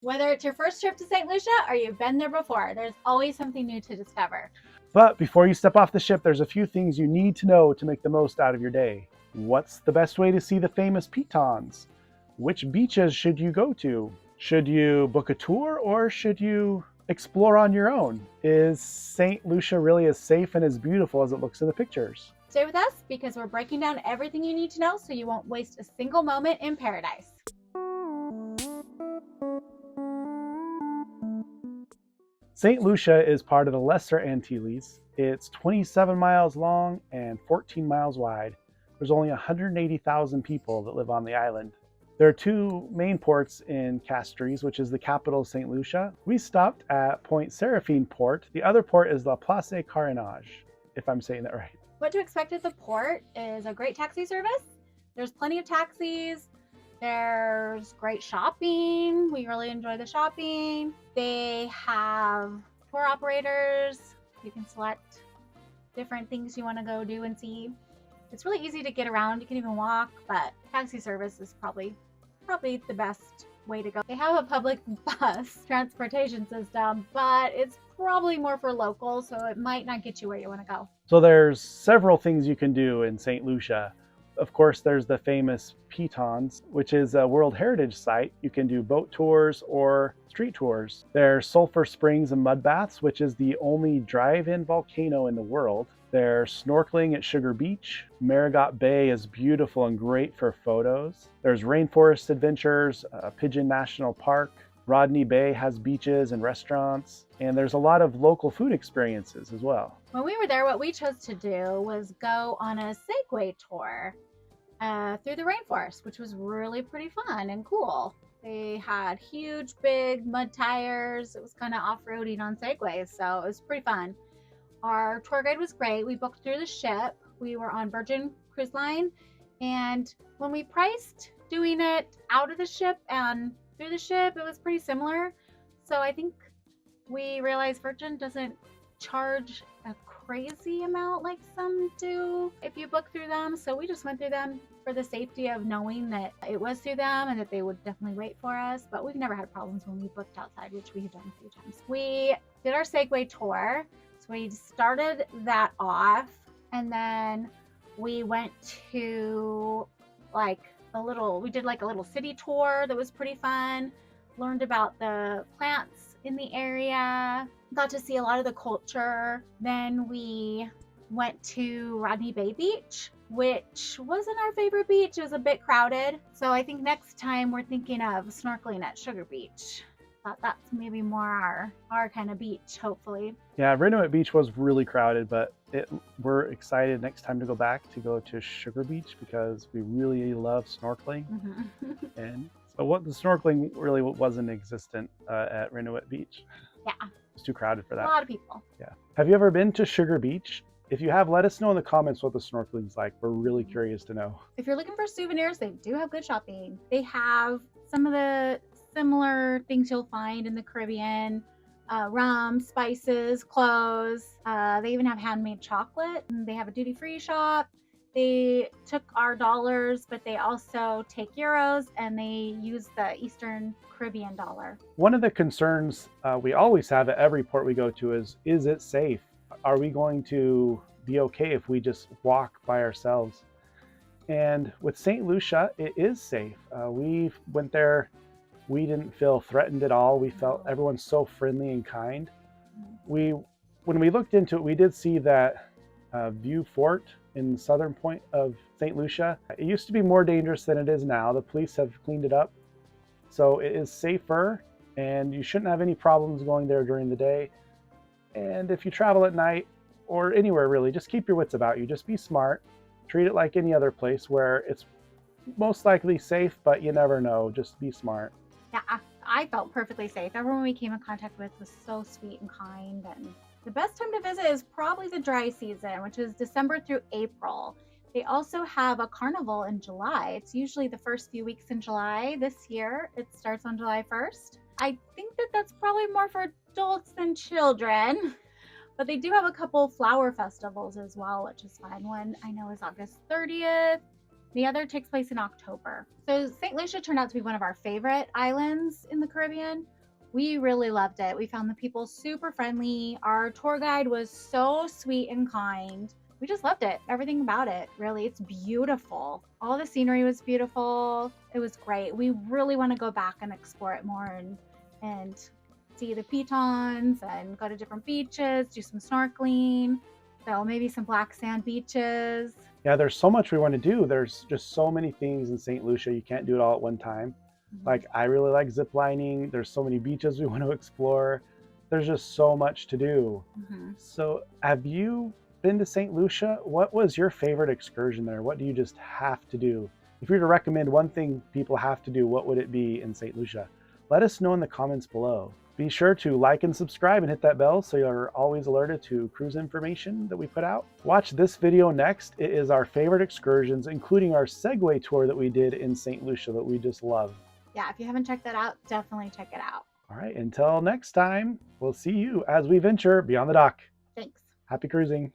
Whether it's your first trip to St. Lucia or you've been there before, there's always something new to discover. But before you step off the ship, there's a few things you need to know to make the most out of your day. What's the best way to see the famous Pitons? Which beaches should you go to? Should you book a tour or should you explore on your own? Is St. Lucia really as safe and as beautiful as it looks in the pictures? Stay with us because we're breaking down everything you need to know so you won't waste a single moment in paradise. Saint Lucia is part of the Lesser Antilles. It's 27 miles long and 14 miles wide. There's only 180,000 people that live on the island. There are two main ports in Castries, which is the capital of Saint Lucia. We stopped at Point Seraphine Port. The other port is La Place Carénage, if I'm saying that right. What to expect at the port is a great taxi service. There's plenty of taxis. There's great shopping. We really enjoy the shopping. They have tour operators. You can select different things you want to go do and see. It's really easy to get around. You can even walk, but taxi service is probably the best way to go. They have a public bus transportation system, but it's probably more for locals, so it might not get you where you want to go. So there's several things you can do in St. Lucia. Of course, there's the famous Pitons, which is a World Heritage Site. You can do boat tours or street tours. There's Sulphur Springs and Mud Baths, which is the only drive-in volcano in the world. There's snorkeling at Sugar Beach. Marigot Bay is beautiful and great for photos. There's rainforest adventures, Pigeon National Park. Rodney Bay has beaches and restaurants, and there's a lot of local food experiences as well. When we were there, what we chose to do was go on a Segway tour through the rainforest, which was really pretty fun and cool. They had huge, big mud tires. It was kind of off-roading on Segways, so it was pretty fun. Our tour guide was great. We booked through the ship. We were on Virgin Cruise Line, and when we priced doing it out of the ship and through the ship, it was pretty similar. So I think we realized Virgin doesn't charge a crazy amount like some do if you book through them. So we just went through them for the safety of knowing that it was through them and that they would definitely wait for us. But we've never had problems when we booked outside, which we have done a few times. We did our Segway tour. So we started that off, and then we went to we did like a little city tour that was pretty fun. Learned about the plants in the area, got to see a lot of the culture. Then we went to Rodney Bay Beach, which wasn't our favorite beach. It was a bit crowded. So I think next time we're thinking of snorkeling at Sugar Beach. Thought that's maybe more our kind of beach, hopefully. Yeah, Renowit Beach was really crowded, but we're excited next time to go back to go to Sugar Beach because we really love snorkeling. Mm-hmm. And so the snorkeling really wasn't existent at Renowit Beach. Yeah. It's too crowded for that. A lot of people. Yeah. Have you ever been to Sugar Beach? If you have, let us know in the comments what the snorkeling's like. We're really curious to know. If you're looking for souvenirs, they do have good shopping. They have some of the similar things you'll find in the Caribbean. Rum, spices, clothes. They even have handmade chocolate. They have a duty-free shop. They took our dollars, but they also take euros, and they use the Eastern Caribbean dollar. One of the concerns we always have at every port we go to is it safe? Are we going to be okay if we just walk by ourselves? And with St. Lucia, it is safe. We went there. We didn't feel threatened at all. We felt everyone's so friendly and kind. When we looked into it, we did see that View Fort in the southern point of St. Lucia. It used to be more dangerous than it is now. The police have cleaned it up. So it is safer, and you shouldn't have any problems going there during the day. And if you travel at night or anywhere really, just keep your wits about you. Just be smart. Treat it like any other place where it's most likely safe, but you never know. Just be smart. Yeah, I felt perfectly safe. Everyone we came in contact with was so sweet and kind. And the best time to visit is probably the dry season, which is December through April. They also have a carnival in July. It's usually the first few weeks in July. This year, it starts on July 1st. I think that's probably more for adults than children. But they do have a couple flower festivals as well, which is fun. One I know is August 30th. The other takes place in October. So St. Lucia turned out to be one of our favorite islands in the Caribbean. We really loved it. We found the people super friendly. Our tour guide was so sweet and kind. We just loved it. Everything about it, really. It's beautiful. All the scenery was beautiful. It was great. We really want to go back and explore it more and see the Pitons and go to different beaches, do some snorkeling. So maybe some black sand beaches. Yeah, there's so much we want to do. There's just so many things in St. Lucia. You can't do it all at one time. Like, I really like zip lining. There's so many beaches we want to explore. There's just so much to do. So have you been to St. Lucia? What was your favorite excursion there? What do you just have to do? If you were to recommend one thing people have to do, what would it be in St. Lucia? Let us know in the comments below. Be sure to like and subscribe and hit that bell so you're always alerted to cruise information that we put out. Watch this video next. It is our favorite excursions, including our Segway tour that we did in St. Lucia that we just love. Yeah, if you haven't checked that out, definitely check it out. All right, until next time, we'll see you as we venture beyond the dock. Thanks. Happy cruising.